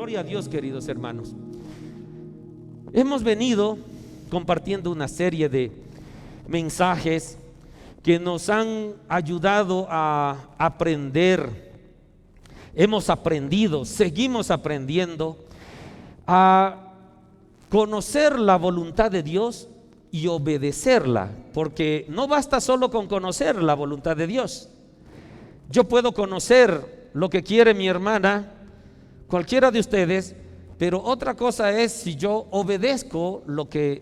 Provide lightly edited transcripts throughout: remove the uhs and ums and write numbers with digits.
Gloria a Dios, queridos hermanos. Hemos venido compartiendo una serie de mensajes que nos han ayudado a aprender. Hemos aprendido, seguimos aprendiendo a conocer la voluntad de Dios y obedecerla, porque no basta solo con conocer la voluntad de Dios. Yo puedo conocer lo que quiere mi hermana, cualquiera de ustedes, pero otra cosa es si yo obedezco lo que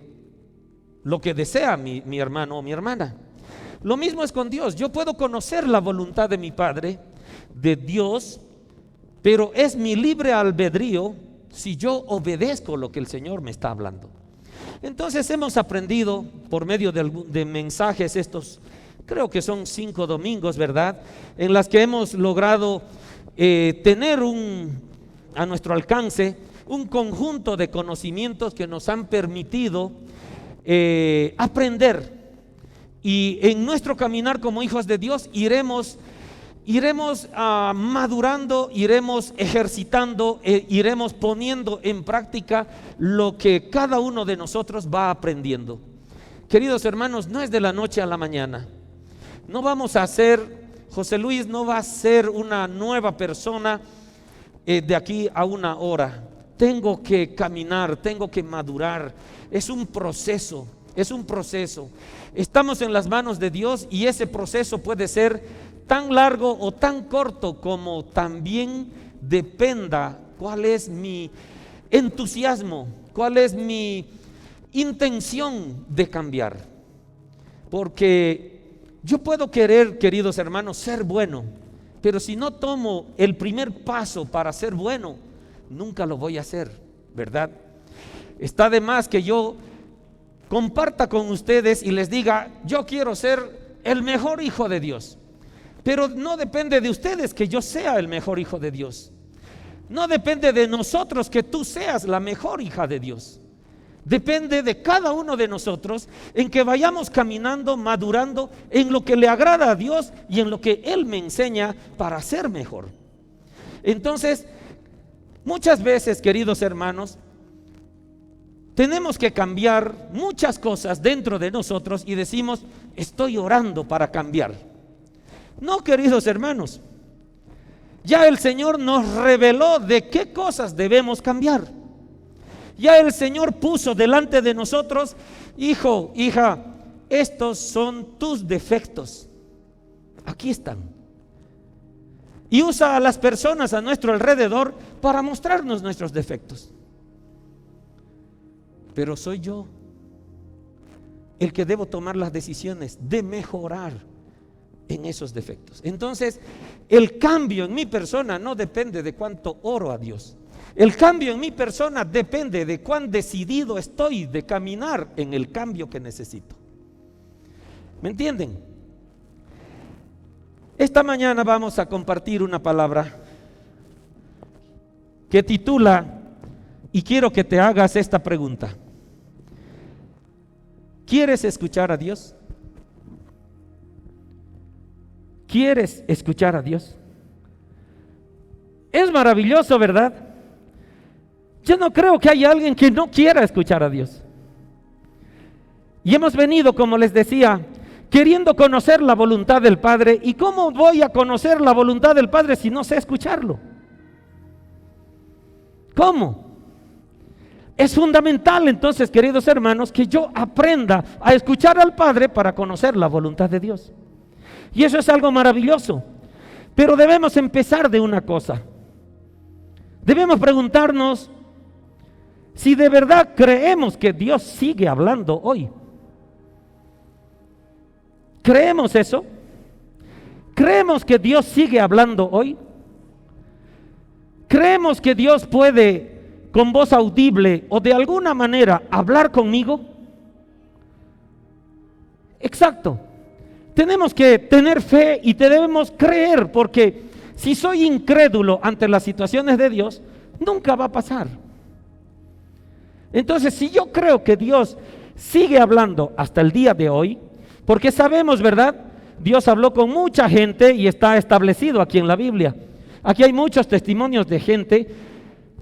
desea mi hermano o mi hermana. Lo mismo es con Dios. Yo puedo conocer la voluntad de mi Padre, de Dios, pero es mi libre albedrío si yo obedezco lo que el Señor me está hablando. Entonces hemos aprendido por medio de mensajes estos, creo que son 5 domingos, ¿verdad?, en las que hemos logrado tener a nuestro alcance un conjunto de conocimientos que nos han permitido aprender, y en nuestro caminar como hijos de Dios iremos madurando, iremos ejercitando, iremos poniendo en práctica lo que cada uno de nosotros va aprendiendo. Queridos hermanos, no es de la noche a la mañana. No vamos a ser, José Luis no va a ser una nueva persona de aquí a una hora. Tengo que caminar, tengo que madurar. Es un proceso, es un proceso. Estamos en las manos de Dios y ese proceso puede ser tan largo o tan corto como también dependa cuál es mi entusiasmo, cuál es mi intención de cambiar. Porque yo puedo querer, queridos hermanos, ser bueno, pero si no tomo el primer paso para ser bueno, nunca lo voy a hacer, ¿verdad? Está de más que yo comparta con ustedes y les diga: yo quiero ser el mejor hijo de Dios. Pero no depende de ustedes que yo sea el mejor hijo de Dios. No depende de nosotros que tú seas la mejor hija de Dios. Depende de cada uno de nosotros en que vayamos caminando, madurando en lo que le agrada a Dios y en lo que Él me enseña para ser mejor. Entonces, muchas veces, queridos hermanos, tenemos que cambiar muchas cosas dentro de nosotros y decimos: estoy orando para cambiar. No, queridos hermanos, ya el Señor nos reveló de qué cosas debemos cambiar. Ya el Señor puso delante de nosotros: hijo, hija, estos son tus defectos. Aquí están. Y usa a las personas a nuestro alrededor para mostrarnos nuestros defectos. Pero soy yo el que debo tomar las decisiones de mejorar en esos defectos. Entonces, el cambio en mi persona no depende de cuánto oro a Dios. El cambio en mi persona depende de cuán decidido estoy de caminar en el cambio que necesito. ¿Me entienden? Esta mañana vamos a compartir una palabra que titula, y quiero que te hagas esta pregunta: ¿quieres escuchar a Dios? ¿Quieres escuchar a Dios? Es maravilloso, ¿verdad? Yo no creo que haya alguien que no quiera escuchar a Dios. Y hemos venido, como les decía, queriendo conocer la voluntad del Padre. ¿Y cómo voy a conocer la voluntad del Padre si no sé escucharlo? ¿Cómo? Es fundamental entonces, queridos hermanos, que yo aprenda a escuchar al Padre para conocer la voluntad de Dios. Y eso es algo maravilloso. Pero debemos empezar de una cosa. Debemos preguntarnos si de verdad creemos que Dios sigue hablando hoy. ¿Creemos eso? ¿Creemos que Dios sigue hablando hoy? ¿Creemos que Dios puede con voz audible o de alguna manera hablar conmigo? Exacto. Tenemos que tener fe y debemos creer, porque si soy incrédulo ante las situaciones de Dios, nunca va a pasar. Entonces, si yo creo que Dios sigue hablando hasta el día de hoy, porque sabemos, ¿verdad? Dios habló con mucha gente y está establecido aquí en la Biblia. Aquí hay muchos testimonios de gente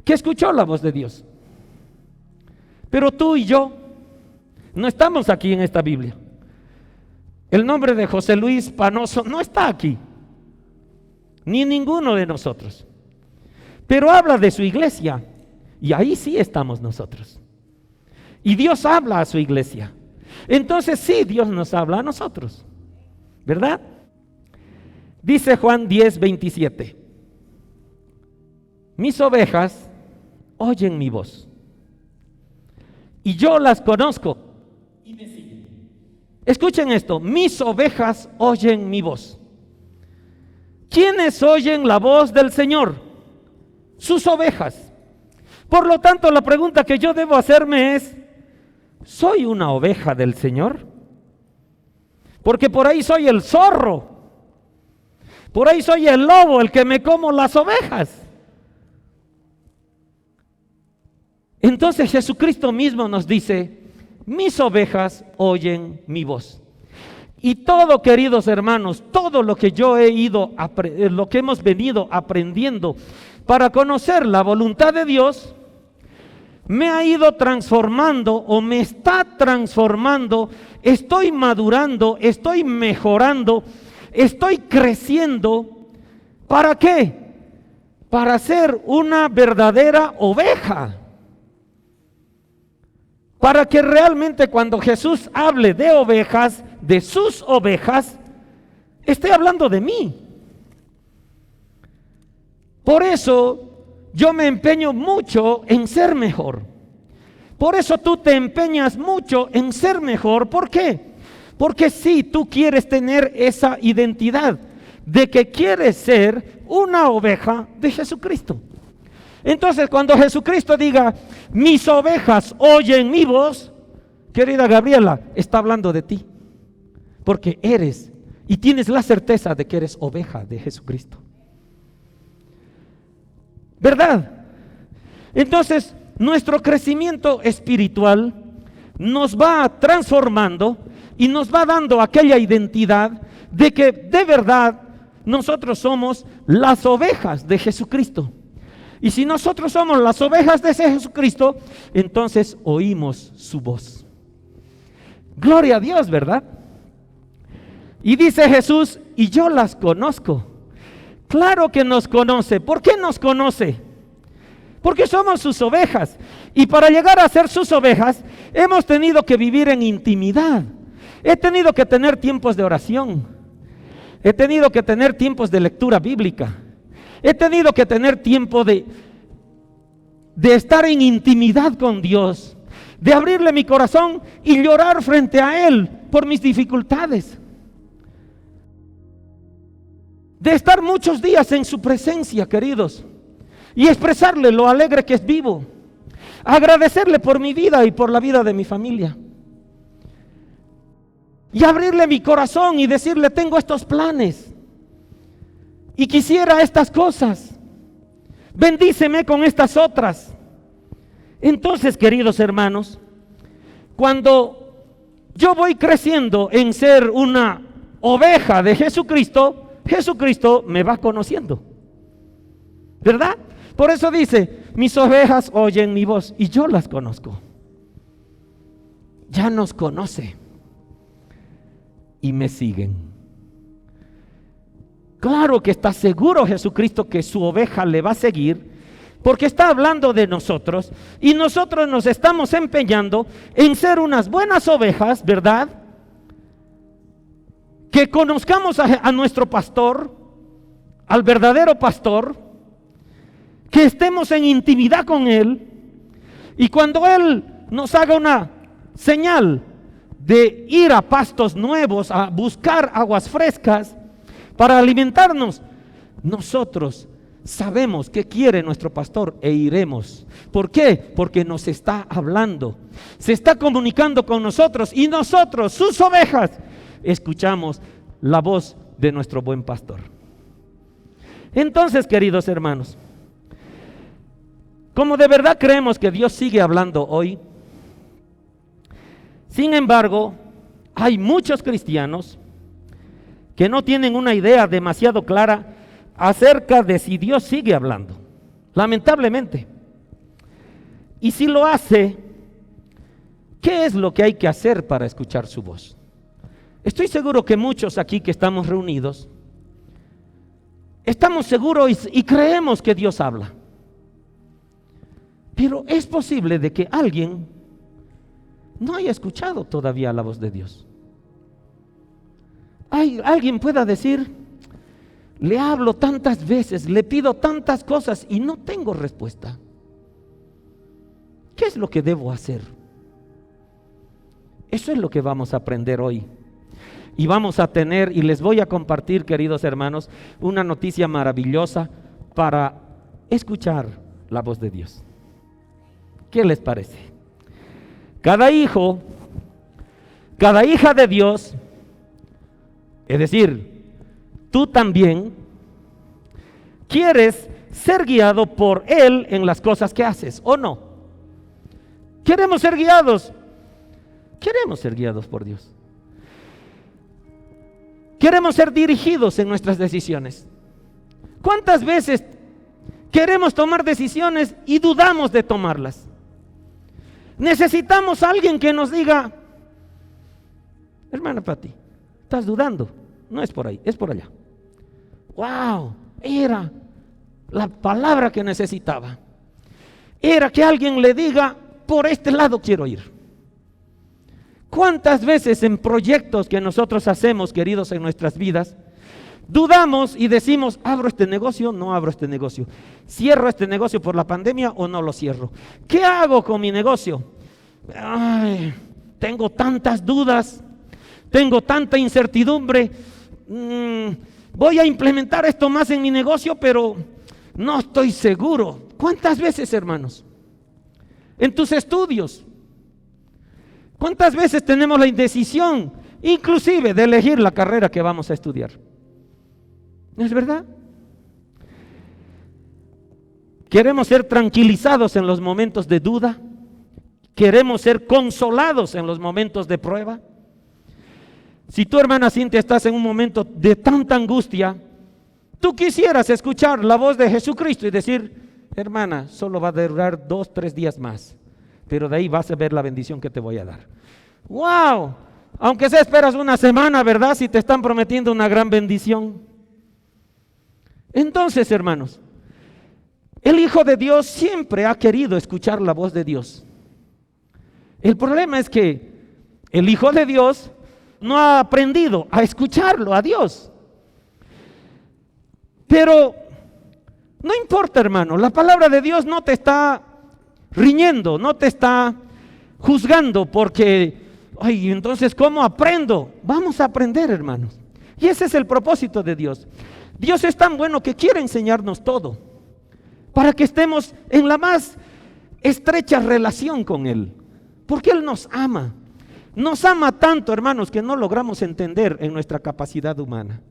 que escuchó la voz de Dios. Pero tú y yo no estamos aquí en esta Biblia. El nombre de José Luis Panoso no está aquí, ni ninguno de nosotros. Pero habla de su iglesia, y ahí sí estamos nosotros. Y Dios habla a su iglesia. Entonces sí, Dios nos habla a nosotros, ¿verdad? Dice Juan 10:27: mis ovejas oyen mi voz, y yo las conozco y me siguen. Escuchen esto: mis ovejas oyen mi voz. ¿Quiénes oyen la voz del Señor? Sus ovejas. Por lo tanto, la pregunta que yo debo hacerme es: ¿soy una oveja del Señor? Porque por ahí soy el zorro, por ahí soy el lobo, el que me como las ovejas. Entonces Jesucristo mismo nos dice: mis ovejas oyen mi voz. Y todo, queridos hermanos, todo lo que yo he ido, lo que hemos venido aprendiendo para conocer la voluntad de Dios, me ha ido transformando o me está transformando. Estoy madurando, estoy mejorando, estoy creciendo. ¿Para qué? Para ser una verdadera oveja. Para que realmente cuando Jesús hable de ovejas, de sus ovejas, esté hablando de mí. Por eso yo me empeño mucho en ser mejor. Por eso tú te empeñas mucho en ser mejor. ¿Por qué? Porque si tú quieres tener esa identidad de que quieres ser una oveja de Jesucristo. Entonces, cuando Jesucristo diga: mis ovejas oyen mi voz, querida Gabriela, está hablando de ti. Porque eres y tienes la certeza de que eres oveja de Jesucristo, ¿verdad? Entonces, nuestro crecimiento espiritual nos va transformando y nos va dando aquella identidad de que de verdad nosotros somos las ovejas de Jesucristo. Y si nosotros somos las ovejas de Jesucristo, entonces oímos su voz. Gloria a Dios, ¿verdad? Y dice Jesús: y yo las conozco. Claro que nos conoce. ¿Por qué nos conoce? Porque somos sus ovejas. Y para llegar a ser sus ovejas, hemos tenido que vivir en intimidad. He tenido que tener tiempos de oración. He tenido que tener tiempos de lectura bíblica. He tenido que tener tiempo de estar en intimidad con Dios, de abrirle mi corazón y llorar frente a Él por mis dificultades, de estar muchos días en su presencia, queridos, y expresarle lo alegre que es vivo, agradecerle por mi vida y por la vida de mi familia, y abrirle mi corazón y decirle: tengo estos planes y quisiera estas cosas, bendíceme con estas otras. Entonces, queridos hermanos, cuando yo voy creciendo en ser una oveja de Jesucristo, Jesucristo me va conociendo, ¿verdad? Por eso dice: mis ovejas oyen mi voz y yo las conozco. Ya nos conoce y me siguen. Claro que está seguro Jesucristo que su oveja le va a seguir, porque está hablando de nosotros y nosotros nos estamos empeñando en ser unas buenas ovejas, ¿verdad? Que conozcamos a nuestro pastor, al verdadero pastor, que estemos en intimidad con Él, y cuando Él nos haga una señal de ir a pastos nuevos, a buscar aguas frescas para alimentarnos, nosotros sabemos qué quiere nuestro pastor e iremos. ¿Por qué? Porque nos está hablando, se está comunicando con nosotros, y nosotros, sus ovejas, escuchamos la voz de nuestro buen pastor. Entonces, queridos hermanos, como de verdad creemos que Dios sigue hablando hoy, sin embargo, hay muchos cristianos que no tienen una idea demasiado clara acerca de si Dios sigue hablando. Lamentablemente, Y si lo hace, ¿qué es lo que hay que hacer para escuchar su voz? Estoy seguro que muchos aquí que estamos reunidos, estamos seguros y creemos que Dios habla. Pero es posible de que alguien no haya escuchado todavía la voz de Dios. Alguien pueda decir, le hablo tantas veces, le pido tantas cosas y no tengo respuesta. ¿Qué es lo que debo hacer? Eso es lo que vamos a aprender hoy. Y vamos a tener, y les voy a compartir, queridos hermanos, una noticia maravillosa para escuchar la voz de Dios. ¿Qué les parece? Cada hijo, cada hija de Dios, es decir, tú también quieres ser guiado por Él en las cosas que haces, ¿o no? Queremos ser guiados por Dios. Queremos ser dirigidos en nuestras decisiones. ¿Cuántas veces queremos tomar decisiones y dudamos de tomarlas? Necesitamos a alguien que nos diga, hermana Pati, estás dudando, no es por ahí, es por allá. Wow, era la palabra que necesitaba. Era que alguien le diga, por este lado quiero ir. ¿Cuántas veces en proyectos que nosotros hacemos, queridos, en nuestras vidas, dudamos y decimos, ¿abro este negocio? No abro este negocio. ¿Cierro este negocio por la pandemia o no lo cierro? ¿Qué hago con mi negocio? Ay, tengo tantas dudas, tengo tanta incertidumbre. Voy a implementar esto más en mi negocio, pero no estoy seguro. ¿Cuántas veces, hermanos? En tus estudios, ¿cuántas veces tenemos la indecisión, inclusive de elegir la carrera que vamos a estudiar? ¿No es verdad? Queremos ser tranquilizados en los momentos de duda. Queremos ser consolados en los momentos de prueba. Si tu hermana Cintia estás en un momento de tanta angustia, tú quisieras escuchar la voz de Jesucristo y decir, hermana, solo va a durar 2-3 días más, pero de ahí vas a ver la bendición que te voy a dar. ¡Wow! Aunque sea esperas una semana, ¿verdad? Si te están prometiendo una gran bendición. Entonces, hermanos, el Hijo de Dios siempre ha querido escuchar la voz de Dios. El problema es que el Hijo de Dios no ha aprendido a escucharlo, a Dios. Pero no importa, hermano, la palabra de Dios no te está riñendo, no te está juzgando porque, ay, entonces, ¿cómo aprendo? Vamos a aprender, hermanos. Y ese es el propósito de Dios. Dios es tan bueno que quiere enseñarnos todo para que estemos en la más estrecha relación con Él. Porque Él nos ama. Nos ama tanto, hermanos, que no logramos entender en nuestra capacidad humana.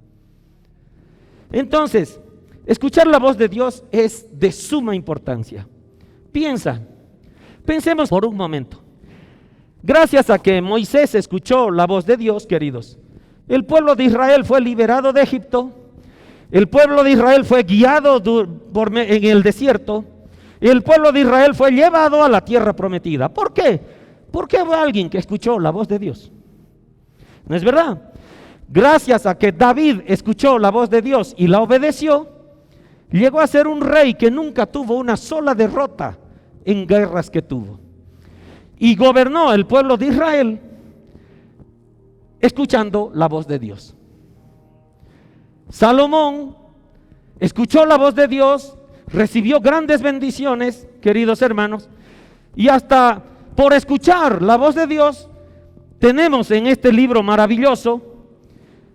Entonces, escuchar la voz de Dios es de suma importancia. Pensemos por un momento. Gracias a que Moisés escuchó la voz de Dios, queridos, el pueblo de Israel fue liberado de Egipto. El pueblo de Israel fue guiado en el desierto. El pueblo de Israel fue llevado a la tierra prometida. ¿Por qué? Porque hubo alguien que escuchó la voz de Dios. ¿No es verdad? Gracias a que David escuchó la voz de Dios y la obedeció, llegó a ser un rey que nunca tuvo una sola derrota en guerras que tuvo. Y gobernó el pueblo de Israel escuchando la voz de Dios. Salomón escuchó la voz de Dios, recibió grandes bendiciones, queridos hermanos, y hasta por escuchar la voz de Dios, tenemos en este libro maravilloso,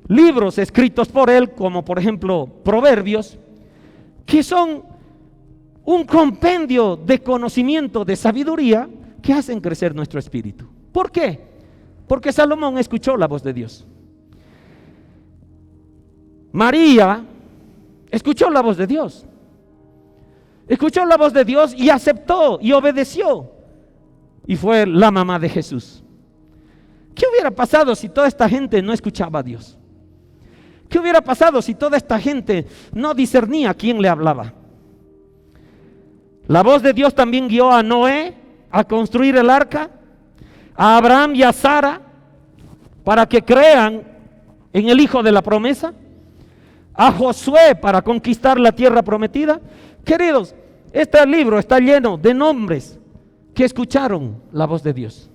libros escritos por él, como por ejemplo Proverbios, que son un compendio de conocimiento, de sabiduría, que hacen crecer nuestro espíritu. ¿Por qué? Porque Salomón escuchó la voz de Dios. María escuchó la voz de Dios. Escuchó la voz de Dios y aceptó y obedeció. Y fue la mamá de Jesús. ¿Qué hubiera pasado si toda esta gente no escuchaba a Dios? ¿Qué hubiera pasado si toda esta gente no discernía a quién le hablaba? La voz de Dios también guió a Noé a construir el arca, a Abraham y a Sara para que crean en el hijo de la promesa, a Josué para conquistar la tierra prometida. Queridos, este libro está lleno de nombres que escucharon la voz de Dios.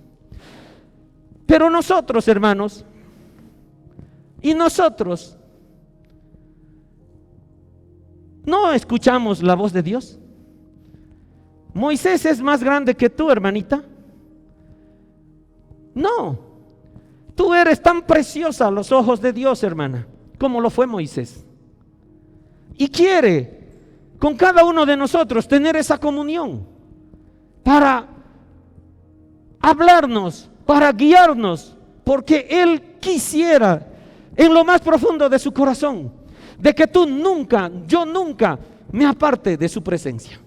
Pero nosotros, hermanos, y nosotros no escuchamos la voz de Dios. Moisés es más grande que tú, hermanita. No, tú eres tan preciosa a los ojos de Dios, hermana, como lo fue Moisés. Y quiere con cada uno de nosotros tener esa comunión para hablarnos, para guiarnos, porque Él quisiera en lo más profundo de su corazón de que tú nunca, yo nunca me aparte de su presencia.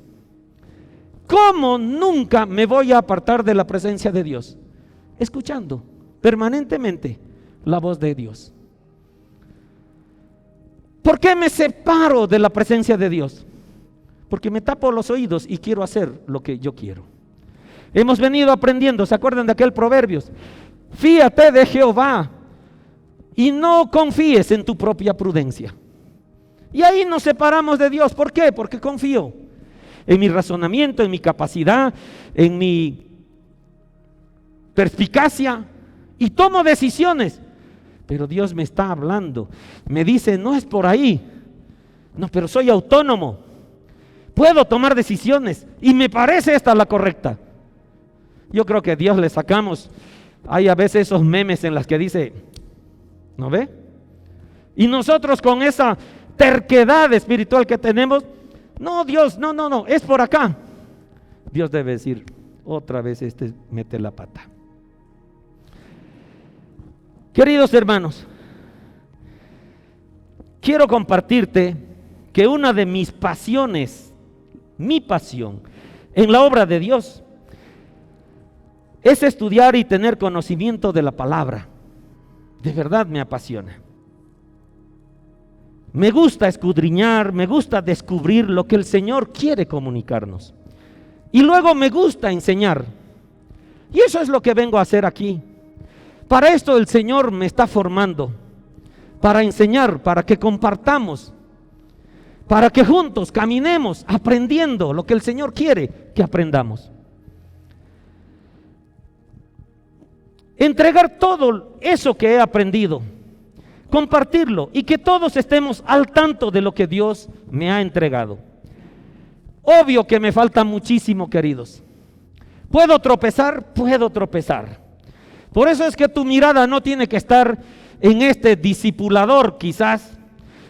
¿Cómo nunca me voy a apartar de la presencia de Dios? Escuchando permanentemente la voz de Dios. ¿Por qué me separo de la presencia de Dios? Porque me tapo los oídos y quiero hacer lo que yo quiero. Hemos venido aprendiendo, ¿se acuerdan de aquel Proverbios? Fíate de Jehová y no confíes en tu propia prudencia. Y ahí nos separamos de Dios. ¿Por qué? Porque confío en mi razonamiento, en mi capacidad, en mi perspicacia y tomo decisiones. Pero Dios me está hablando, me dice, no es por ahí. No, pero soy autónomo, puedo tomar decisiones y me parece esta la correcta. Yo creo que a Dios le sacamos, hay a veces esos memes en las que dice, ¿no ve? Y nosotros con esa terquedad espiritual que tenemos, no Dios, no, es por acá. Dios debe decir, otra vez mete la pata. Queridos hermanos, quiero compartirte que una de mis pasiones, mi pasión en la obra de Dios, es estudiar y tener conocimiento de la palabra. De verdad me apasiona. Me gusta escudriñar, me gusta descubrir lo que el Señor quiere comunicarnos. Y luego me gusta enseñar. Y eso es lo que vengo a hacer aquí. Para esto el Señor me está formando, para enseñar, para que compartamos, para que juntos caminemos aprendiendo lo que el Señor quiere que aprendamos. Entregar todo eso que he aprendido, compartirlo y que todos estemos al tanto de lo que Dios me ha entregado. Obvio que me falta muchísimo, queridos. ¿Puedo tropezar? Puedo tropezar. Por eso es que tu mirada no tiene que estar en este discipulador quizás,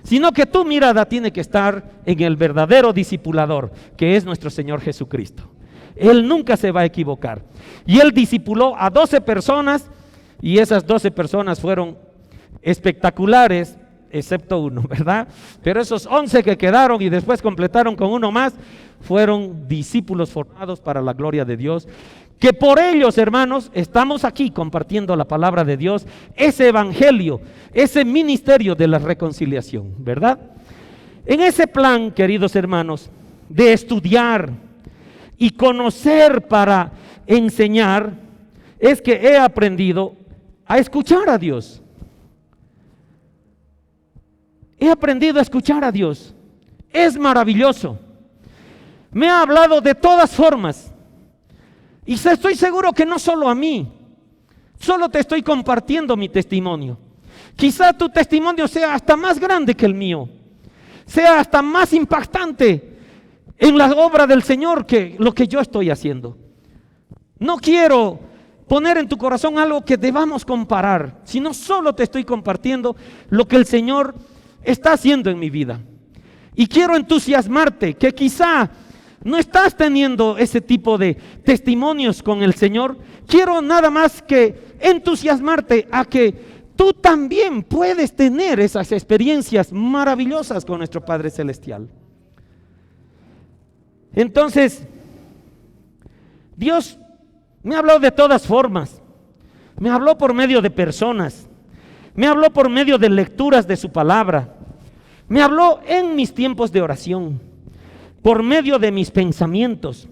sino que tu mirada tiene que estar en el verdadero discipulador, que es nuestro Señor Jesucristo. Él nunca se va a equivocar. Y Él discipuló a 12 personas y esas 12 personas fueron espectaculares, excepto uno, ¿verdad? Pero esos 11 que quedaron y después completaron con uno más, fueron discípulos formados para la gloria de Dios. Que por ellos, hermanos, estamos aquí compartiendo la palabra de Dios, ese evangelio, ese ministerio de la reconciliación, ¿verdad? En ese plan, queridos hermanos, de estudiar y conocer para enseñar, es que he aprendido a escuchar a Dios. He aprendido a escuchar a Dios. Es maravilloso. Me ha hablado de todas formas. Y estoy seguro que no solo a mí, solo te estoy compartiendo mi testimonio. Quizá tu testimonio sea hasta más grande que el mío, sea hasta más impactante en la obra del Señor que lo que yo estoy haciendo. No quiero poner en tu corazón algo que debamos comparar, sino solo te estoy compartiendo lo que el Señor está haciendo en mi vida. Y quiero entusiasmarte que quizá no estás teniendo ese tipo de testimonios con el Señor. Quiero nada más que entusiasmarte a que tú también puedes tener esas experiencias maravillosas con nuestro Padre Celestial. Entonces, Dios me habló de todas formas. Me habló por medio de personas. Me habló por medio de lecturas de su palabra. Me habló en mis tiempos de oración, por medio de mis pensamientos,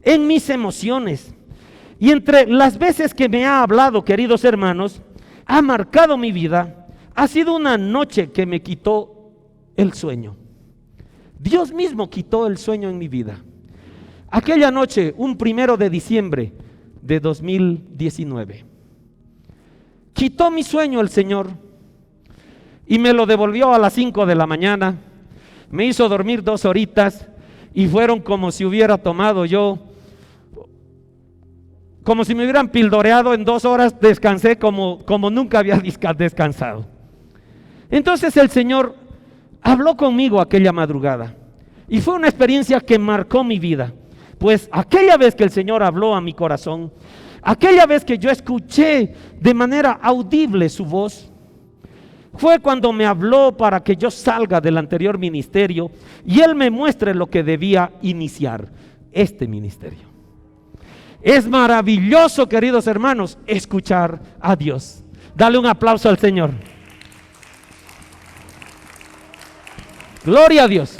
en mis emociones, Y entre las veces que me ha hablado, queridos hermanos, ha marcado mi vida, ha sido una noche que me quitó el sueño. Dios mismo quitó el sueño en mi vida. Aquella noche, un 1 de diciembre de 2019, quitó mi sueño el Señor y me lo devolvió a las 5 de la mañana. Me hizo dormir 2 horitas y fueron como si hubiera tomado yo, como si me hubieran pildoreado en 2 horas. Descansé como nunca había descansado. Entonces el Señor habló conmigo aquella madrugada y fue una experiencia que marcó mi vida. Pues aquella vez que el Señor habló a mi corazón, aquella vez que yo escuché de manera audible su voz, fue cuando me habló para que yo salga del anterior ministerio y Él me muestre lo que debía iniciar, este ministerio. Es maravilloso, queridos hermanos, escuchar a Dios. Dale un aplauso al Señor. Gloria a Dios.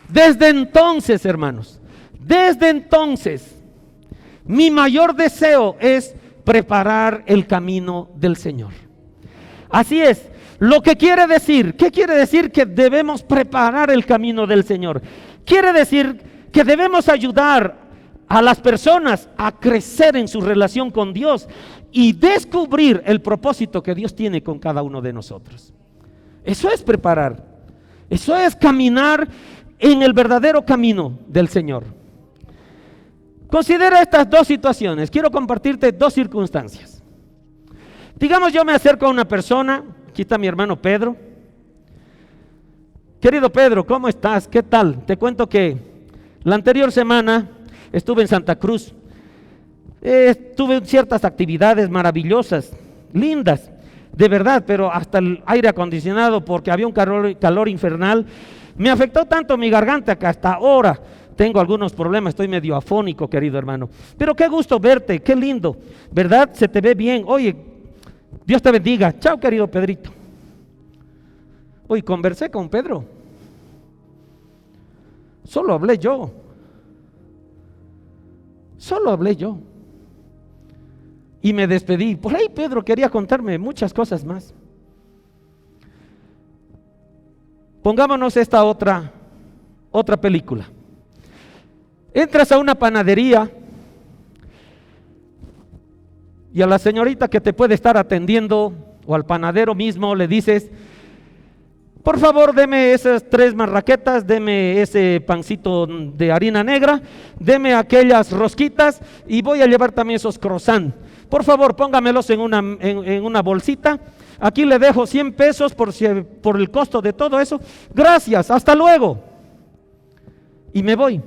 Desde entonces, hermanos, desde entonces, mi mayor deseo es preparar el camino del Señor. Así es, lo que quiere decir, ¿qué quiere decir? Que debemos preparar el camino del Señor. Quiere decir que debemos ayudar a las personas a crecer en su relación con Dios y descubrir el propósito que Dios tiene con cada uno de nosotros. Eso es preparar, eso es caminar en el verdadero camino del Señor. Considera estas 2 situaciones. Quiero compartirte 2 circunstancias. Digamos, yo me acerco a una persona. Aquí está mi hermano Pedro. Querido Pedro, ¿cómo estás? ¿Qué tal? Te cuento que la anterior semana estuve en Santa Cruz. Tuve ciertas actividades maravillosas, lindas, de verdad, pero hasta el aire acondicionado, porque había un calor infernal, me afectó tanto mi garganta que hasta ahora tengo algunos problemas, estoy medio afónico, querido hermano. Pero qué gusto verte, qué lindo, ¿verdad? Se te ve bien. Oye, Dios te bendiga. Chao, querido Pedrito. Hoy conversé con Pedro. Solo hablé yo. Y me despedí. Por ahí Pedro quería contarme muchas cosas más. Pongámonos esta otra película. Entras a una panadería y a la señorita que te puede estar atendiendo o al panadero mismo le dices: por favor, deme esas 3 marraquetas, deme ese pancito de harina negra, deme aquellas rosquitas y voy a llevar también esos croissants. Por favor, póngamelos en una bolsita. Aquí le dejo 100 pesos por el costo de todo eso. Gracias, hasta luego. Y me voy.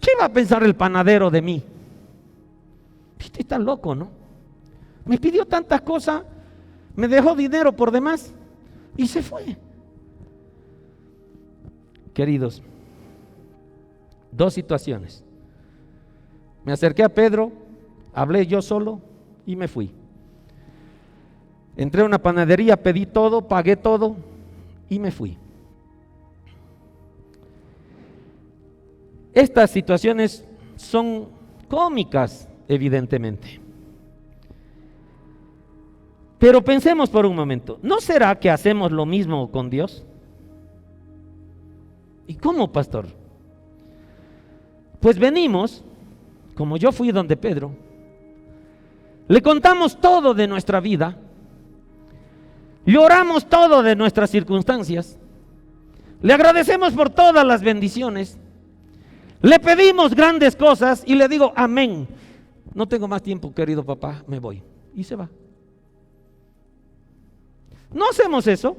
¿Qué va a pensar el panadero de mí? Este está loco, ¿no? Me pidió tantas cosas, me dejó dinero por demás y se fue. Queridos, 2 situaciones. Me acerqué a Pedro, hablé yo solo y me fui. Entré a una panadería, pedí todo, pagué todo y me fui. Estas situaciones son cómicas, evidentemente. Pero pensemos por un momento, ¿no será que hacemos lo mismo con Dios? ¿Y cómo, pastor? Pues venimos, como yo fui donde Pedro, le contamos todo de nuestra vida, lloramos todo de nuestras circunstancias, le agradecemos por todas las bendiciones, le pedimos grandes cosas y le digo amén. No tengo más tiempo, querido papá, me voy. Y se va. ¿No hacemos eso?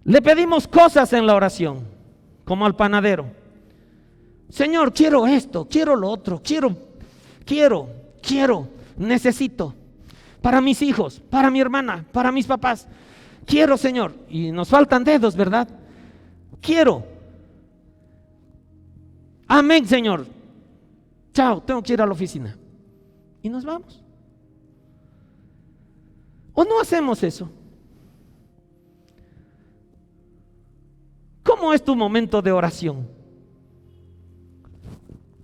Le pedimos cosas en la oración, como al panadero. Señor, quiero esto, quiero lo otro, quiero, necesito. Para mis hijos, para mi hermana, para mis papás. Quiero, Señor. Y nos faltan dedos, ¿verdad? Quiero. Amén, Señor. Chao, tengo que ir a la oficina. Y nos vamos. ¿O no hacemos eso? ¿Cómo es tu momento de oración?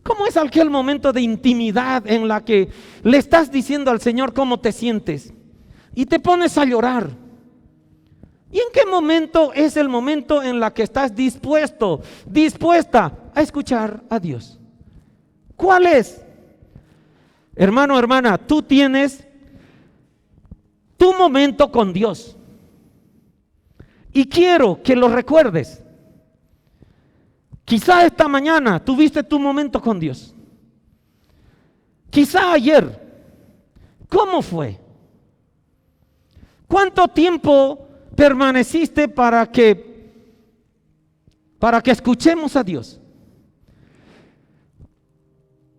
¿Cómo es aquel momento de intimidad en la que le estás diciendo al Señor cómo te sientes y te pones a llorar? ¿Y en qué momento es el momento en la que estás dispuesta a escuchar a Dios? ¿Cuál es? Hermano, hermana, tú tienes tu momento con Dios. Y quiero que lo recuerdes. Quizá esta mañana tuviste tu momento con Dios. Quizá ayer. ¿Cómo fue? ¿Cuánto tiempo permaneciste para que escuchemos a Dios?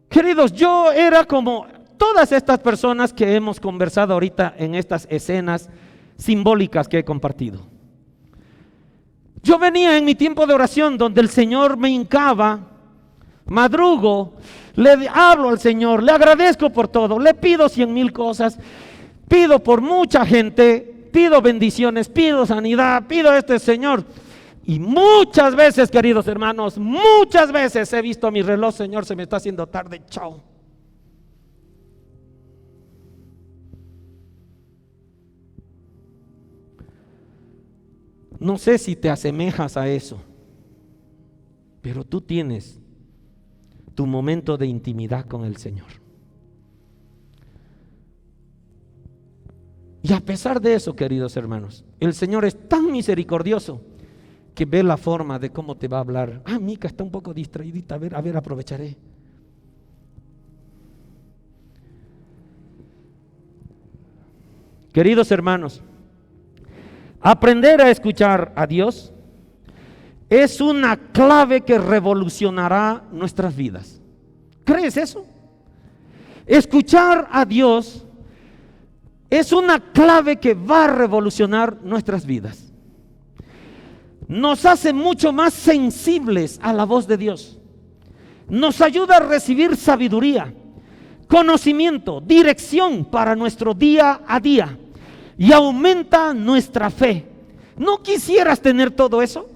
Queridos, yo era como todas estas personas que hemos conversado ahorita en estas escenas simbólicas que he compartido. Yo venía en mi tiempo de oración donde el Señor me hincaba, madrugo, le hablo al Señor, le agradezco por todo, le pido 100,000 cosas, pido por mucha gente, pido bendiciones, pido sanidad, pido Señor. Y muchas veces, queridos hermanos, muchas veces he visto a mi reloj, Señor, se me está haciendo tarde, chao. No sé si te asemejas a eso, pero tú tienes tu momento de intimidad con el Señor. Y a pesar de eso, queridos hermanos, el Señor es tan misericordioso que ve la forma de cómo te va a hablar. Mica está un poco distraídita, a ver, aprovecharé. Queridos hermanos, aprender a escuchar a Dios es una clave que revolucionará nuestras vidas. ¿Crees eso? Escuchar a Dios es una clave que va a revolucionar nuestras vidas. Nos hace mucho más sensibles a la voz de Dios. Nos ayuda a recibir sabiduría, conocimiento, dirección para nuestro día a día y aumenta nuestra fe. ¿No quisieras tener todo eso?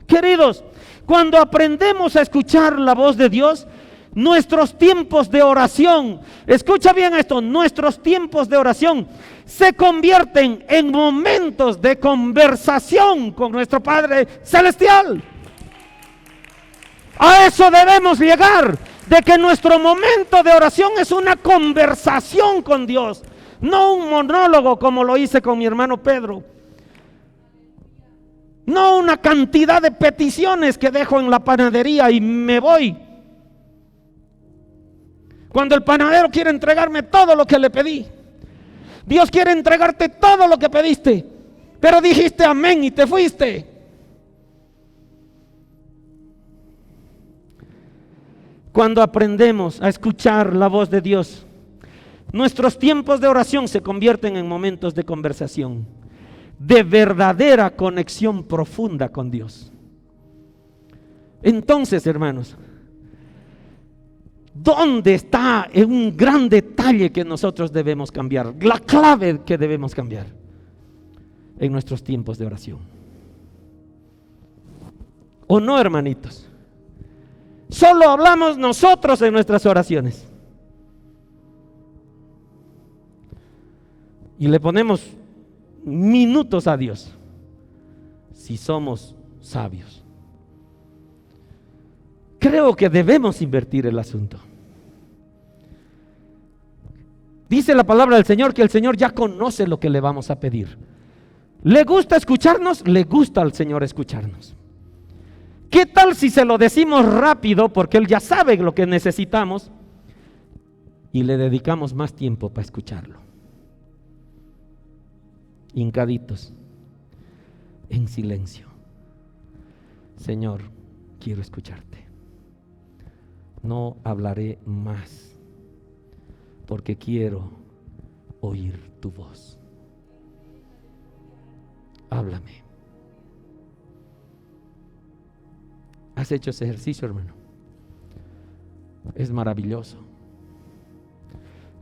Queridos, cuando aprendemos a escuchar la voz de Dios, nuestros tiempos de oración, escucha bien esto, nuestros tiempos de oración se convierten en momentos de conversación con nuestro Padre Celestial. A eso debemos llegar, de que nuestro momento de oración es una conversación con Dios, no un monólogo como lo hice con mi hermano Pedro, no una cantidad de peticiones que dejo en la panadería y me voy. Cuando el panadero quiere entregarme todo lo que le pedí, Dios quiere entregarte todo lo que pediste, pero dijiste amén y te fuiste. Cuando aprendemos a escuchar la voz de Dios, nuestros tiempos de oración se convierten en momentos de conversación, de verdadera conexión profunda con Dios. Entonces, hermanos, ¿dónde está un gran detalle que nosotros debemos cambiar? La clave que debemos cambiar en nuestros tiempos de oración. ¿O no, hermanitos? Solo hablamos nosotros en nuestras oraciones y le ponemos minutos a Dios si somos sabios. Creo que debemos invertir el asunto. Dice la palabra del Señor que el Señor ya conoce lo que le vamos a pedir. ¿Le gusta escucharnos? Le gusta al Señor escucharnos. ¿Qué tal si se lo decimos rápido porque Él ya sabe lo que necesitamos y le dedicamos más tiempo para escucharlo? Hincaditos, en silencio. Señor, quiero escucharte. No hablaré más porque quiero oír tu voz. Háblame. ¿Has hecho ese ejercicio, hermano? Es maravilloso.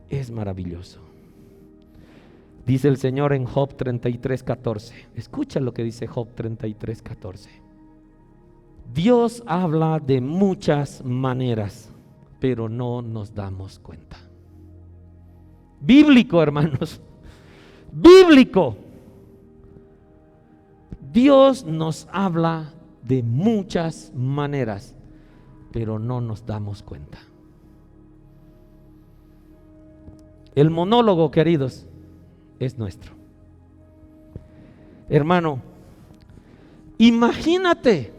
Es maravilloso. Dice el Señor en Job 33:14. Escucha lo que dice Job 33:14. Dios habla de muchas maneras, pero no nos damos cuenta. Bíblico, hermanos, bíblico. Dios nos habla de muchas maneras, pero no nos damos cuenta. El monólogo, queridos, es nuestro. Hermano, imagínate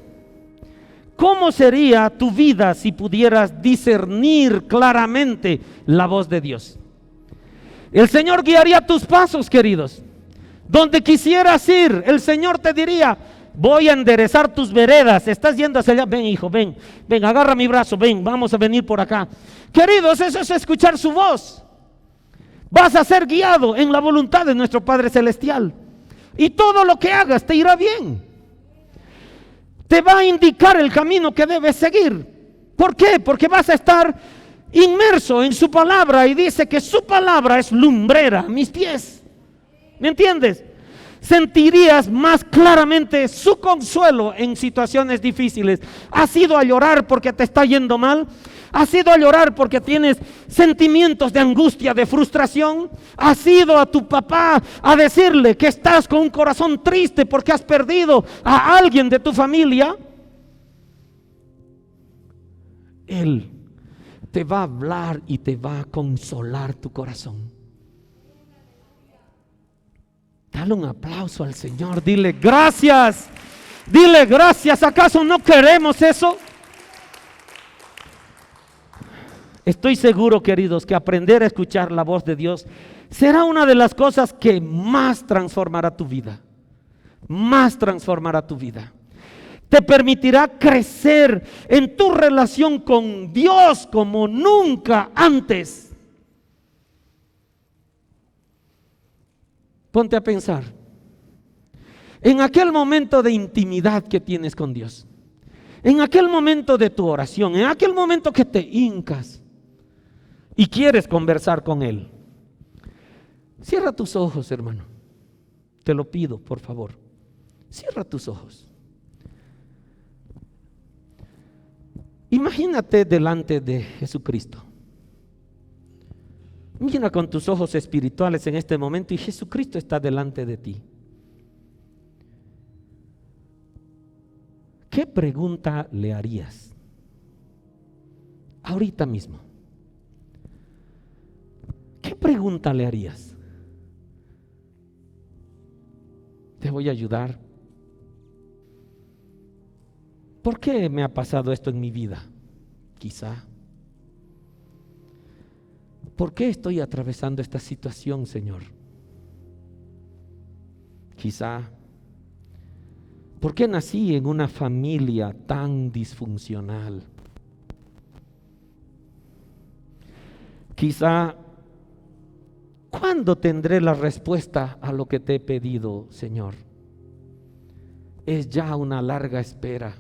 cómo sería tu vida si pudieras discernir claramente la voz de Dios. El Señor guiaría tus pasos, queridos. Donde quisieras ir, el Señor te diría: voy a enderezar tus veredas. Estás yendo hacia allá, ven hijo, ven, agarra mi brazo, ven, vamos a venir por acá. Queridos, eso es escuchar su voz. Vas a ser guiado en la voluntad de nuestro Padre Celestial. Y todo lo que hagas te irá bien. Te va a indicar el camino que debes seguir. ¿Por qué? Porque vas a estar inmerso en su palabra, y dice que su palabra es lumbrera a mis pies. ¿Me entiendes? Sentirías más claramente su consuelo en situaciones difíciles. ¿Has ido a llorar porque te está yendo mal? ¿Has ido a llorar porque tienes sentimientos de angustia, de frustración? ¿Has ido a tu papá a decirle que estás con un corazón triste porque has perdido a alguien de tu familia? Él te va a hablar y te va a consolar tu corazón. Dale un aplauso al Señor, dile gracias, dile gracias. ¿Acaso no queremos eso? Estoy seguro, queridos, que aprender a escuchar la voz de Dios será una de las cosas que más transformará tu vida. Más transformará tu vida. Te permitirá crecer en tu relación con Dios como nunca antes. Ponte a pensar en aquel momento de intimidad que tienes con Dios, en aquel momento de tu oración, en aquel momento que te hincas y quieres conversar con Él. Cierra tus ojos, hermano. Te lo pido, por favor. Cierra tus ojos. Imagínate delante de Jesucristo. Mira con tus ojos espirituales en este momento y Jesucristo está delante de ti. ¿Qué pregunta le harías? Ahorita mismo. ¿Qué pregunta le harías? Te voy a ayudar. ¿Por qué me ha pasado esto en mi vida? Quizá. ¿Por qué estoy atravesando esta situación, Señor? Quizá. ¿Por qué nací en una familia tan disfuncional? Quizá. ¿Cuándo tendré la respuesta a lo que te he pedido, Señor? Es ya una larga espera.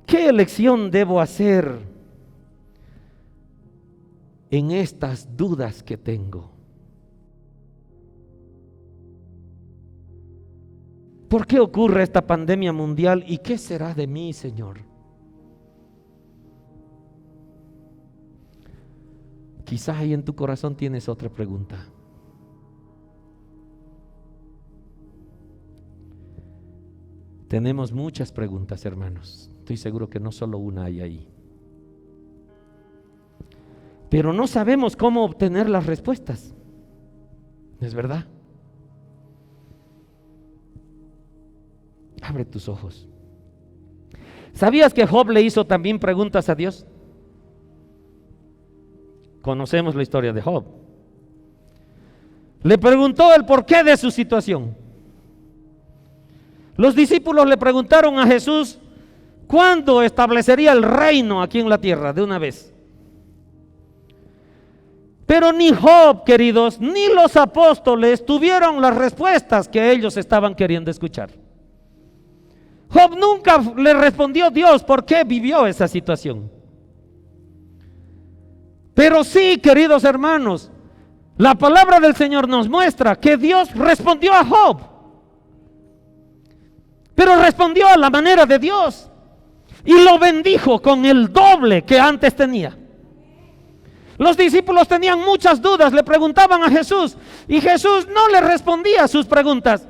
¿Qué elección debo hacer en estas dudas que tengo? ¿Por qué ocurre esta pandemia mundial y qué será de mí, Señor? Quizás ahí en tu corazón tienes otra pregunta. Tenemos muchas preguntas, hermanos. Estoy seguro que no solo una hay ahí. Pero no sabemos cómo obtener las respuestas. ¿Es verdad? Abre tus ojos. ¿Sabías que Job le hizo también preguntas a Dios? Conocemos la historia de Job. Le preguntó el porqué de su situación. Los discípulos le preguntaron a Jesús cuándo establecería el reino aquí en la tierra de una vez. Pero ni Job, queridos, ni los apóstoles tuvieron las respuestas que ellos estaban queriendo escuchar. Job nunca le respondió a Dios por qué vivió esa situación. Pero sí, queridos hermanos, la palabra del Señor nos muestra que Dios respondió a Job. pero respondió a la manera de Dios y lo bendijo con el doble que antes tenía. Los discípulos tenían muchas dudas, le preguntaban a Jesús y Jesús no les respondía a sus preguntas,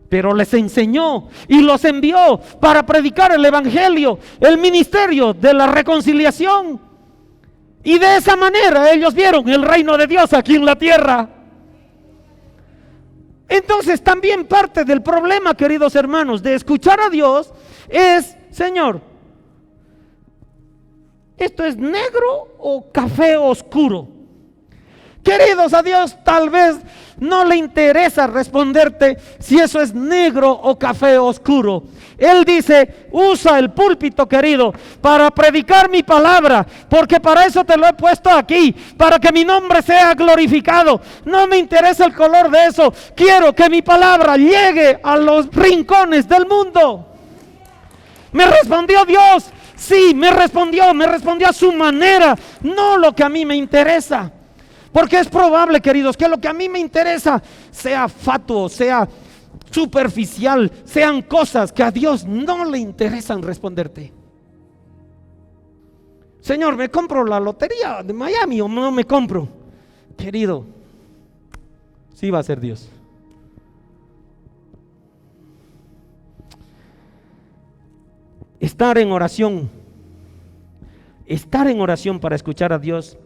pero les enseñó y los envió para predicar el evangelio, el ministerio de la reconciliación. Y de esa manera ellos vieron el reino de Dios aquí en la tierra. Entonces también parte del problema, queridos hermanos, de escuchar a Dios es: Señor, ¿esto es negro o café oscuro? Queridos, a Dios tal vez no le interesa responderte si eso es negro o café oscuro. Él dice: usa el púlpito, querido, para predicar mi palabra, porque para eso te lo he puesto aquí, para que mi nombre sea glorificado. No me interesa el color de eso, quiero que mi palabra llegue a los rincones del mundo. Me respondió Dios, sí, me respondió a su manera, no lo que a mí me interesa. Porque es probable, queridos, que lo que a mí me interesa sea fatuo, sea superficial, sean cosas que a Dios no le interesan responderte. Señor, ¿me compro la lotería de Miami o no me compro? Querido, sí va a ser Dios. Estar en oración para escuchar a Dios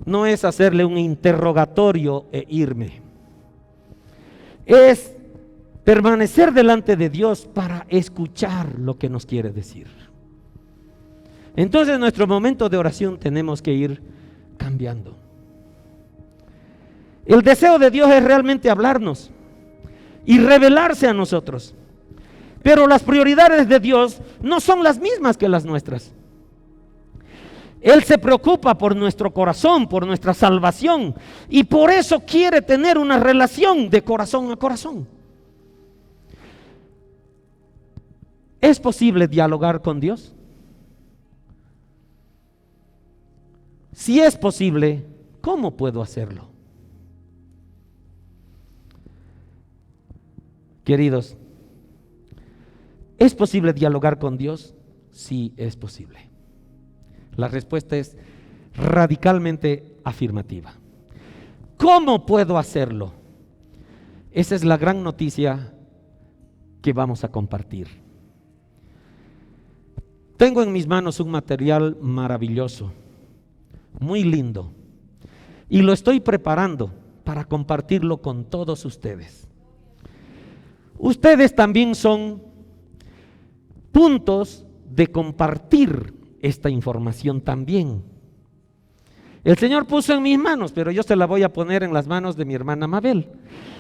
no es hacerle un interrogatorio e irme. Es permanecer delante de Dios para escuchar lo que nos quiere decir. Entonces en nuestro momento de oración tenemos que ir cambiando. El deseo de Dios es realmente hablarnos y revelarse a nosotros. Pero las prioridades de Dios no son las mismas que las nuestras. Él se preocupa por nuestro corazón, por nuestra salvación, y por eso quiere tener una relación de corazón a corazón. ¿Es posible dialogar con Dios? Si es posible, ¿cómo puedo hacerlo? Queridos, ¿es posible dialogar con Dios? Sí, es posible. La respuesta es radicalmente afirmativa. ¿Cómo puedo hacerlo? Esa es la gran noticia que vamos a compartir. Tengo en mis manos un material maravilloso, muy lindo, y lo estoy preparando para compartirlo con todos ustedes. Ustedes también son puntos de compartir esta información también. El Señor puso en mis manos, pero yo se la voy a poner en las manos de mi hermana Mabel.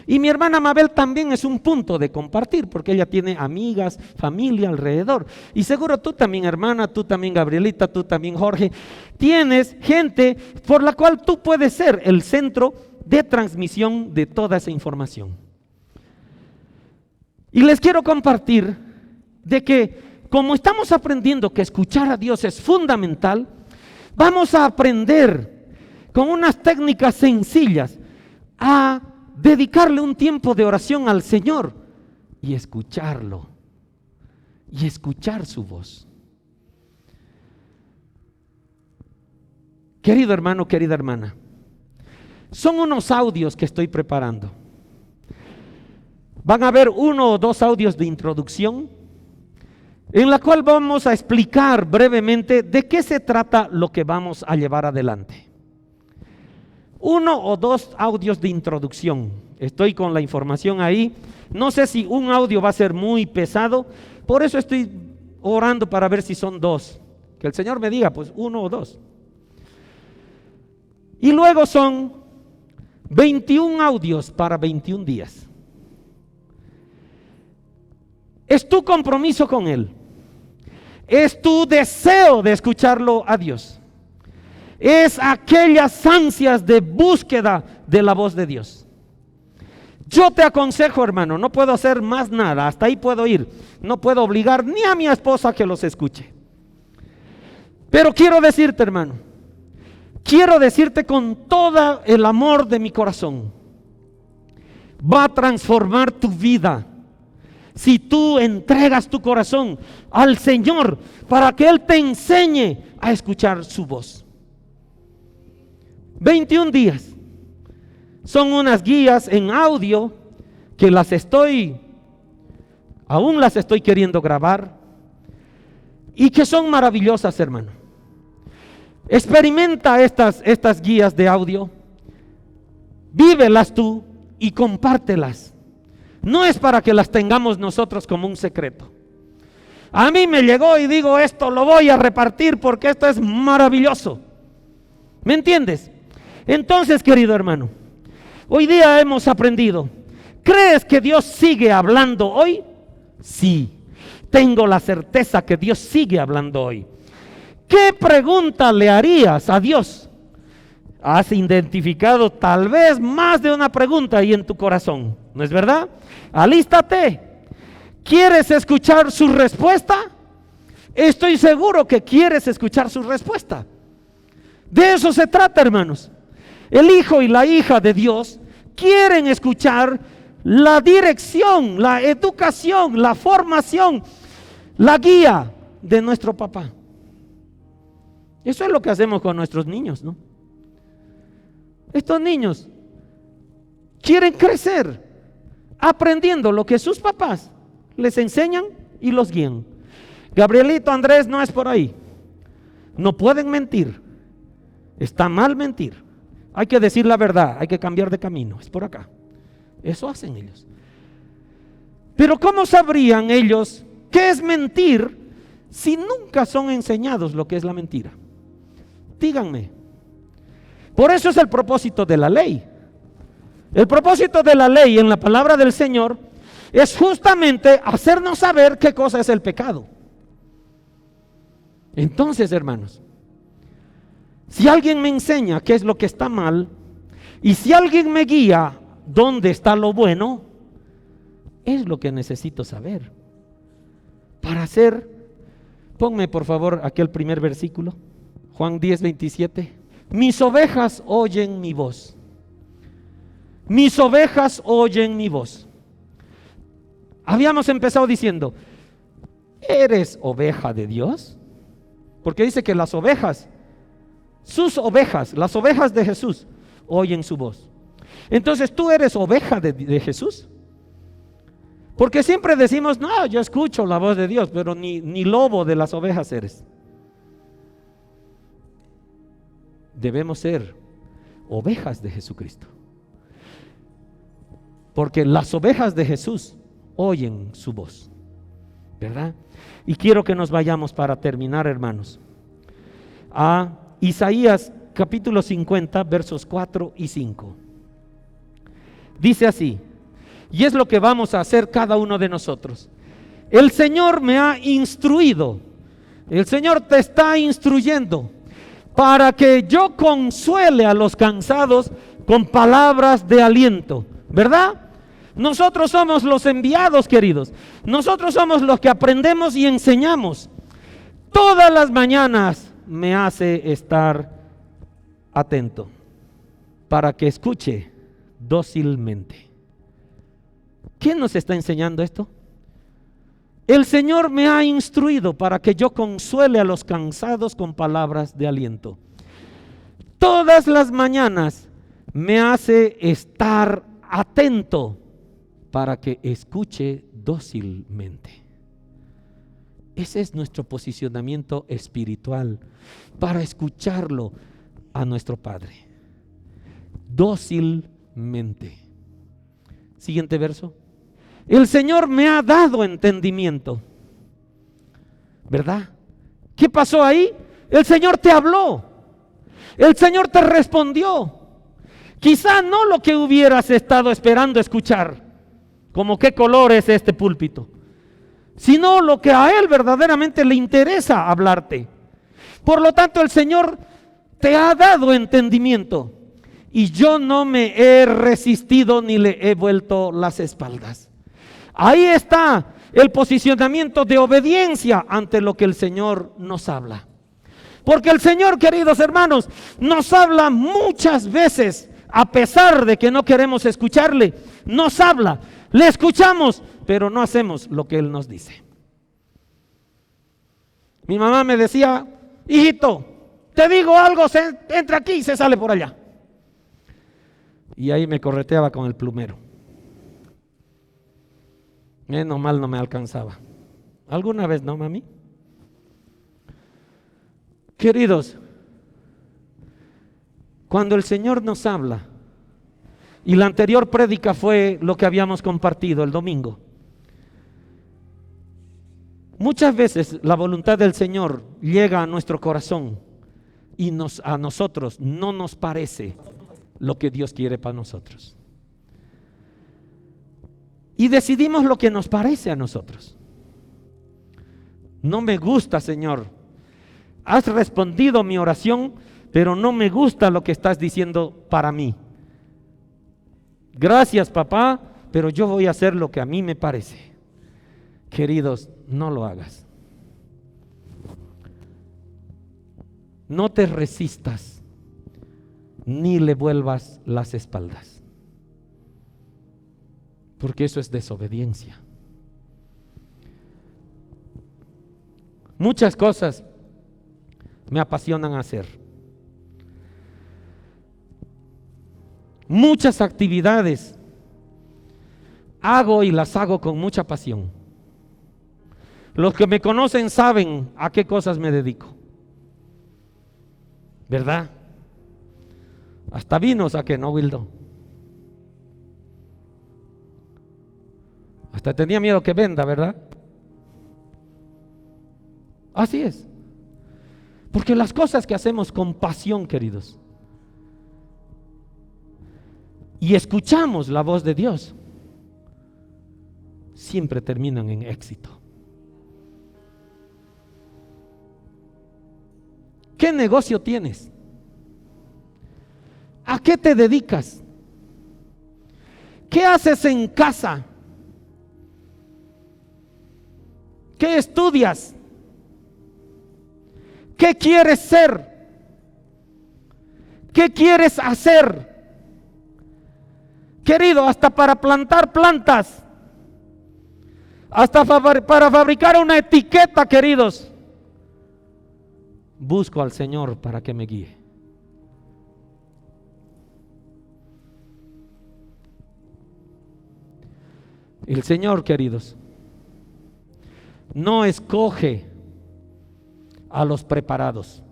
Y mi hermana Mabel también es un punto de compartir, porque ella tiene amigas, familia alrededor. Y seguro tú también, hermana, tú también, Gabrielita, tú también, Jorge, tienes gente por la cual tú puedes ser el centro de transmisión de toda esa información. Y les quiero compartir de que como estamos aprendiendo que escuchar a Dios es fundamental, vamos a aprender con unas técnicas sencillas a dedicarle un tiempo de oración al Señor y escucharlo y escuchar su voz. Querido hermano, querida hermana, son unos audios que estoy preparando. Van a haber 1 o 2 audios de introducción en la cual vamos a explicar brevemente de qué se trata lo que vamos a llevar adelante. 1 o 2 audios de introducción. Estoy con la información ahí. No sé si un audio va a ser muy pesado, por eso estoy orando para ver si son 2. Que el Señor me diga, pues 1 o 2. Y luego son 21 audios para 21 días. Es tu compromiso con Él. Es tu deseo de escucharlo a Dios. Es aquellas ansias de búsqueda de la voz de Dios. Yo te aconsejo, hermano, no puedo hacer más nada, hasta ahí puedo ir. No puedo obligar ni a mi esposa que los escuche. Pero quiero decirte, hermano, quiero decirte con todo el amor de mi corazón, va a transformar tu vida. si tú entregas tu corazón al Señor para que Él te enseñe a escuchar su voz. 21 días. Son unas guías en audio que aún las estoy queriendo grabar y que son maravillosas, hermano. Experimenta estas guías de audio, vívelas tú y compártelas. No es para que las tengamos nosotros como un secreto. A mí me llegó y digo, esto lo voy a repartir porque esto es maravilloso. ¿Me entiendes? Entonces, querido hermano, hoy día hemos aprendido. ¿Crees que Dios sigue hablando hoy? Sí, tengo la certeza que Dios sigue hablando hoy. ¿Qué pregunta le harías a Dios? Has identificado tal vez más de una pregunta ahí en tu corazón, ¿no es verdad? Alístate. ¿Quieres escuchar su respuesta? Estoy seguro que quieres escuchar su respuesta. De eso se trata, hermanos. El hijo y la hija de Dios quieren escuchar la dirección, la educación, la formación, la guía de nuestro papá. Eso es lo que hacemos con nuestros niños, ¿no? Estos niños quieren crecer aprendiendo lo que sus papás les enseñan y los guían. Gabrielito, Andrés, no es por ahí. No pueden mentir. Está mal mentir. Hay que decir la verdad, hay que cambiar de camino. Es por acá. Eso hacen ellos. Pero ¿cómo sabrían ellos qué es mentir si nunca son enseñados lo que es la mentira? Díganme. Por eso es el propósito de la ley. El propósito de la ley en la palabra del Señor es justamente hacernos saber qué cosa es el pecado. Entonces, hermanos, si alguien me enseña qué es lo que está mal, y si alguien me guía dónde está lo bueno, es lo que necesito saber para hacer. Ponme por favor aquí el primer versículo, Juan 10:27. Mis ovejas oyen mi voz. Mis ovejas oyen mi voz. Habíamos empezado diciendo, ¿eres oveja de Dios? Porque dice que las ovejas, sus ovejas, las ovejas de Jesús, oyen su voz. Entonces, ¿tú eres oveja de Jesús? Porque siempre decimos, no, yo escucho la voz de Dios, pero ni lobo de las ovejas eres. Debemos ser ovejas de Jesucristo. Porque las ovejas de Jesús oyen su voz, ¿verdad? Y quiero que nos vayamos para terminar, hermanos, a Isaías capítulo 50, versos 4 y 5. Dice así, y es lo que vamos a hacer cada uno de nosotros. El Señor me ha instruido, el Señor te está instruyendo para que yo consuele a los cansados con palabras de aliento, ¿verdad? Nosotros somos los enviados, queridos. Nosotros somos los que aprendemos y enseñamos. Todas las mañanas me hace estar atento para que escuche dócilmente. ¿Quién nos está enseñando esto? El Señor me ha instruido para que yo consuele a los cansados con palabras de aliento. Todas las mañanas me hace estar atento para que escuche dócilmente. Ese es nuestro posicionamiento espiritual, para escucharlo a nuestro Padre. Dócilmente. Siguiente verso. El Señor me ha dado entendimiento, ¿verdad? ¿Qué pasó ahí? El Señor te habló, el Señor te respondió. Quizá no lo que hubieras estado esperando escuchar, como qué color es este púlpito, sino lo que a Él verdaderamente le interesa hablarte. Por lo tanto, el Señor te ha dado entendimiento y yo no me he resistido ni le he vuelto las espaldas. Ahí está el posicionamiento de obediencia ante lo que el Señor nos habla. Porque el Señor, queridos hermanos, nos habla muchas veces, a pesar de que no queremos escucharle, nos habla. Le escuchamos, pero no hacemos lo que Él nos dice. Mi mamá me decía: hijito, te digo algo, entra aquí y se sale por allá. Y ahí me correteaba con el plumero. Menos mal no me alcanzaba. ¿Alguna vez no, mami? Queridos, cuando el Señor nos habla, y la anterior prédica fue lo que habíamos compartido el domingo, muchas veces la voluntad del Señor llega a nuestro corazón y a nosotros no nos parece lo que Dios quiere para nosotros. Y decidimos lo que nos parece a nosotros. No me gusta, Señor. Has respondido mi oración, pero no me gusta lo que estás diciendo para mí. Gracias, papá, pero yo voy a hacer lo que a mí me parece. Queridos, no lo hagas. No te resistas, ni le vuelvas las espaldas, porque eso es desobediencia. Muchas cosas me apasionan hacer. Muchas actividades hago y las hago con mucha pasión. Los que me conocen saben a qué cosas me dedico, ¿verdad? Hasta vino saqué, ¿no, Wildo? Hasta tenía miedo que venda, ¿verdad? Así es. Porque las cosas que hacemos con pasión, queridos, y escuchamos la voz de Dios, siempre terminan en éxito. ¿Qué negocio tienes? ¿A qué te dedicas? ¿Qué haces en casa? ¿Qué estudias? ¿Qué quieres ser? ¿Qué quieres hacer? Querido, hasta para plantar plantas, hasta para fabricar una etiqueta, queridos, busco al Señor para que me guíe. El Señor, queridos, no escoge a los preparados.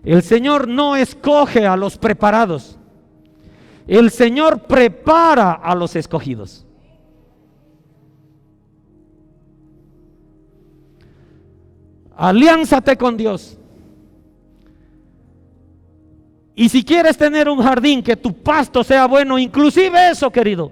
El Señor no escoge a los preparados. El Señor prepara a los escogidos. Aliánzate con Dios. Y si quieres tener un jardín, que tu pasto sea bueno, inclusive eso, querido,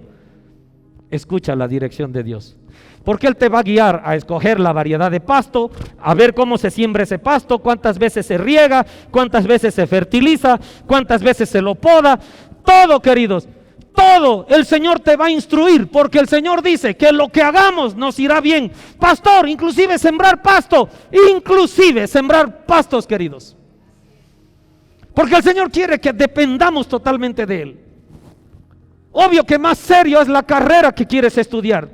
escucha la dirección de Dios, porque Él te va a guiar a escoger la variedad de pasto, a ver cómo se siembra ese pasto, cuántas veces se riega, cuántas veces se fertiliza, cuántas veces se lo poda. Todo, queridos, todo el Señor te va a instruir, porque el Señor dice que lo que hagamos nos irá bien. Pastor, inclusive sembrar pasto, inclusive sembrar pastos, queridos, porque el Señor quiere que dependamos totalmente de Él. Obvio que más serio es la carrera que quieres estudiar.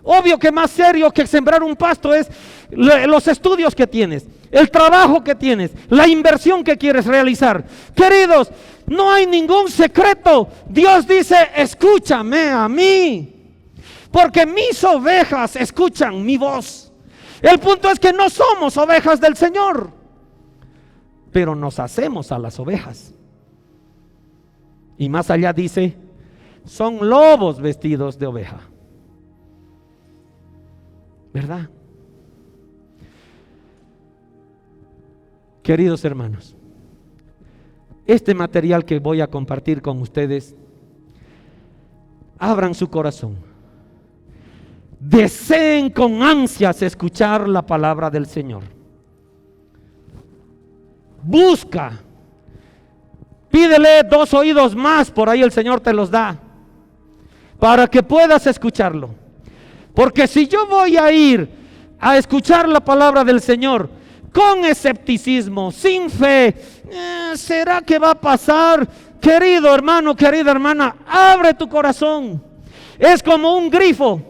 Obvio que más serio que sembrar un pasto es los estudios que tienes, el trabajo que tienes, la inversión que quieres realizar. Queridos, no hay ningún secreto. Dios dice: escúchame a mí, porque mis ovejas escuchan mi voz. El punto es que no somos ovejas del Señor, pero nos hacemos a las ovejas. Y más allá dice: son lobos vestidos de oveja, ¿verdad? Queridos hermanos, este material que voy a compartir con ustedes, abran su corazón, deseen con ansias escuchar la palabra del Señor. Busca, pídele 2 oídos más, por ahí el Señor te los da, para que puedas escucharlo. Porque si yo voy a ir a escuchar la palabra del Señor con escepticismo, sin fe, ¿será que va a pasar? Querido hermano, querida hermana, abre tu corazón. Es como un grifo.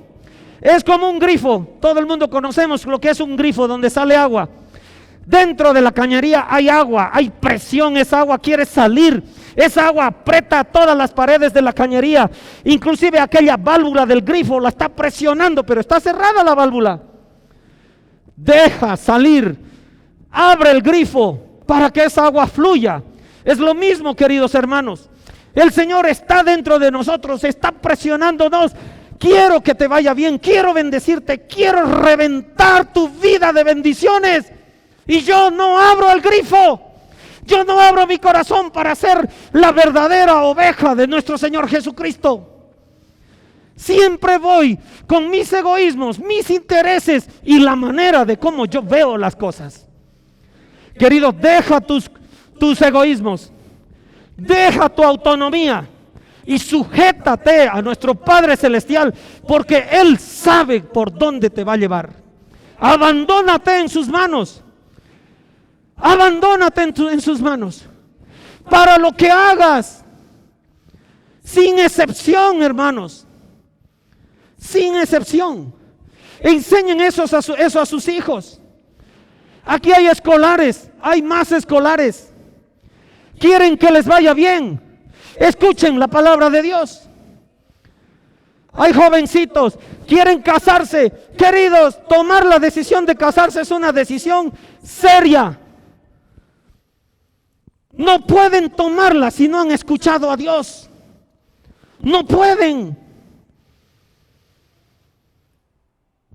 Es como un grifo. Todo el mundo conocemos lo que es un grifo donde sale agua. Dentro de la cañería hay agua, hay presión, esa agua quiere salir. Esa agua aprieta todas las paredes de la cañería. Inclusive aquella válvula del grifo la está presionando, pero está cerrada la válvula. Deja salir, abre el grifo para que esa agua fluya. Es lo mismo, queridos hermanos. El Señor está dentro de nosotros, está presionándonos. Quiero que te vaya bien, quiero bendecirte, quiero reventar tu vida de bendiciones. Y yo no abro el grifo, yo no abro mi corazón para ser la verdadera oveja de nuestro Señor Jesucristo. Siempre voy con mis egoísmos, mis intereses y la manera de cómo yo veo las cosas. Querido, deja tus egoísmos, deja tu autonomía y sujétate a nuestro Padre Celestial, porque Él sabe por dónde te va a llevar. Abandónate en sus manos. Abandónate en sus manos. Para lo que hagas, sin excepción, hermanos. Sin excepción. Enseñen eso a sus hijos. Aquí hay escolares, hay más escolares. Quieren que les vaya bien. Escuchen la palabra de Dios. Hay jovencitos, quieren casarse. Queridos, tomar la decisión de casarse es una decisión seria. No pueden tomarla si no han escuchado a Dios. No pueden.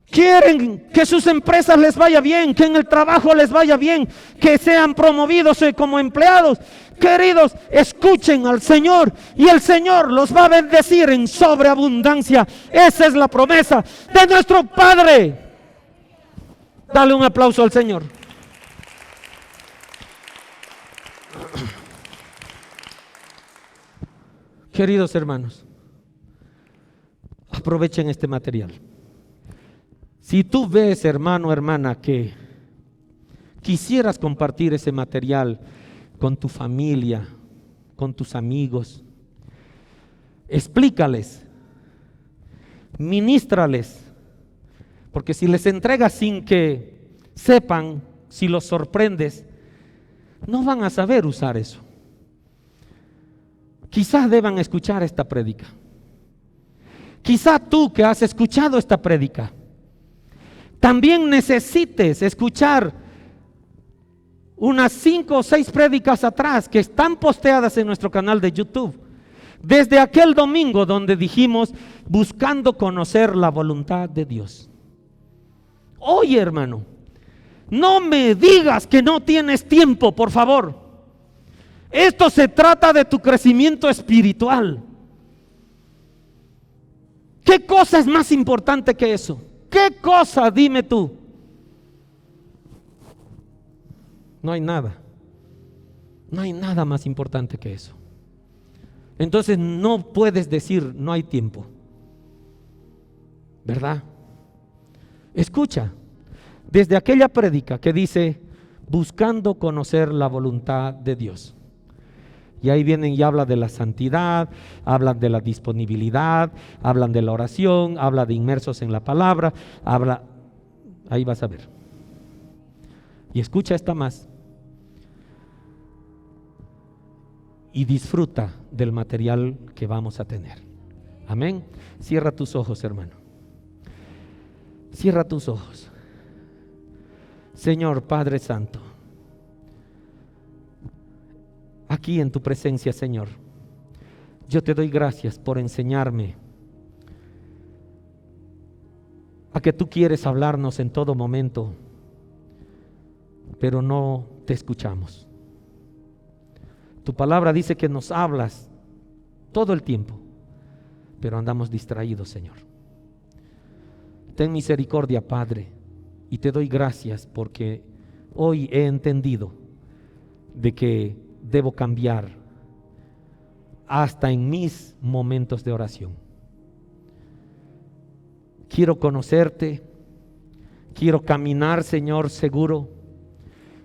Quieren que sus empresas les vaya bien, que en el trabajo les vaya bien, que sean promovidos como empleados. Queridos, escuchen al Señor y el Señor los va a bendecir en sobreabundancia. Esa es la promesa de nuestro Padre. Dale un aplauso al Señor. Queridos hermanos, aprovechen este material. Si tú ves, hermano, hermana, que quisieras compartir ese material con tu familia, con tus amigos, explícales, ministrales, porque si les entregas sin que sepan, si los sorprendes, no van a saber usar eso. Quizás deban escuchar esta prédica. Quizás tú que has escuchado esta prédica también necesites escuchar unas 5 o 6 prédicas atrás que están posteadas en nuestro canal de YouTube. Desde aquel domingo donde dijimos buscando conocer la voluntad de Dios. Oye, hermano, no me digas que no tienes tiempo, por favor. Esto se trata de tu crecimiento espiritual. ¿Qué cosa es más importante que eso? ¿Qué cosa? Dime tú. No hay nada. No hay nada más importante que eso. Entonces no puedes decir no hay tiempo, ¿verdad? Escucha, desde aquella prédica que dice buscando conocer la voluntad de Dios. Y ahí vienen y hablan de la santidad, hablan de la disponibilidad, hablan de la oración, habla de inmersos en la palabra, ahí vas a ver. Y escucha esta más. Y disfruta del material que vamos a tener. Amén. Cierra tus ojos, hermano. Cierra tus ojos. Señor Padre Santo, aquí en tu presencia, Señor, yo te doy gracias por enseñarme a que tú quieres hablarnos en todo momento, pero no te escuchamos. Tu palabra dice que nos hablas todo el tiempo, pero andamos distraídos, Señor. Ten misericordia, Padre, y te doy gracias porque hoy he entendido de que debo cambiar hasta en mis momentos de oración. Quiero conocerte, quiero caminar, Señor, seguro.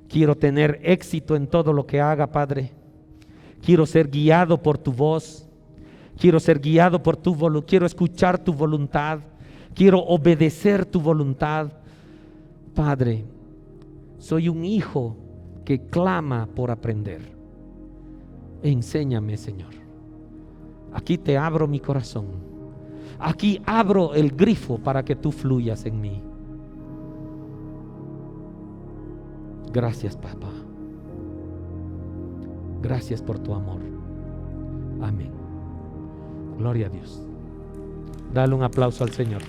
Quiero tener éxito en todo lo que haga, Padre. Quiero ser guiado por tu voz. Quiero ser guiado por tu voluntad. Quiero escuchar tu voluntad. Quiero obedecer tu voluntad. Padre, soy un hijo que clama por aprender. Enséñame, Señor. Aquí te abro mi corazón. Aquí abro el grifo para que tú fluyas en mí. Gracias, papá. Gracias por tu amor. Amén. Gloria a Dios. Dale un aplauso al Señor.